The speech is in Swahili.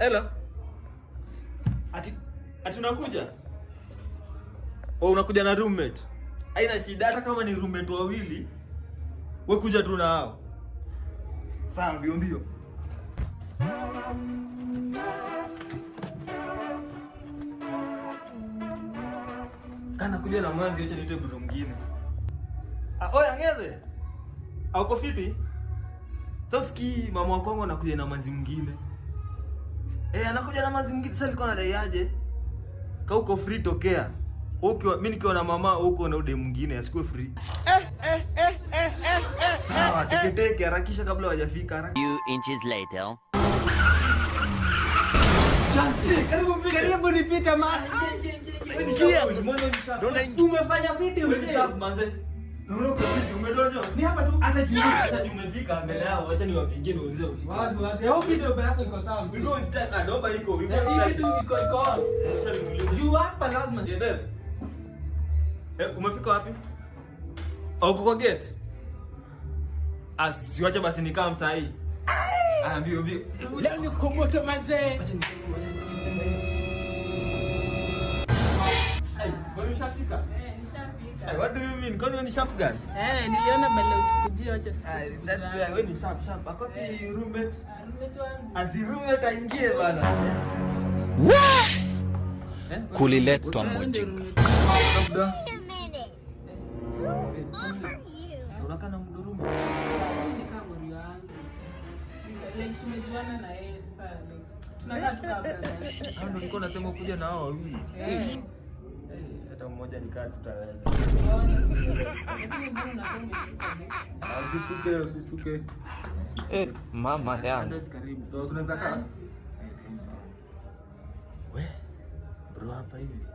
Hello. Ati unakuja? Oh, unakuja na roommate. Haina shida, hata kama ni roommate wawili. Wewe kuja tu na hao. Sawa, mbio mbio. Kana kuja na mwanzi, acha niite mtu mwingine. Oya ngeze. Auko fiti? Sasa sikii mama wako anakuja na mwanzi mwingine. Anakuja na mwanzi mwingine, sasa nilikuwa nadai aje? Ka uko free tokea. Okay, mimi nikiwa na mama huko na ude mwingine asikuwe free. Sawa, teke harakisha kabla hawajafika. Few inches later. Karibu nipita mara. Umefanya vipi mzee? Manze. Naona uko vipi? Umedonjo? Ni hapa tu. Hata umefika mbele yao, acha niwapigie niulize ufika. Wazi. Hao video yako iko sawa mzee. Wewe unataka doba iko. Hii kitu iko. Acha nimuulize. Juu hapa lazima niende. Umefika wapi? Uko kwa gate? Siwache basi nikaa msai. Mbio. Leo ni komoto manze. Bado ushafika? Nishafika. What do you mean? Kwani ni sharp gun? Niliona bale utukujia acha sisi. That's why wewe ni sharp. Akopi roommate. Roommate wangu. Roommate aingie bana. Kuliletwa mojinga. Labda. Unakana mduruma. Ni kama mori wangu. Like tumejuana na yeye sasa tunakaa tu hapa. Ndio nilikuwa nasema kuja na hao wawili. Hata mmoja nikaa tutaweza. Usistuke. Mama yangu. Karibu. Tunaweza kaa. We. Bro hapa hivi.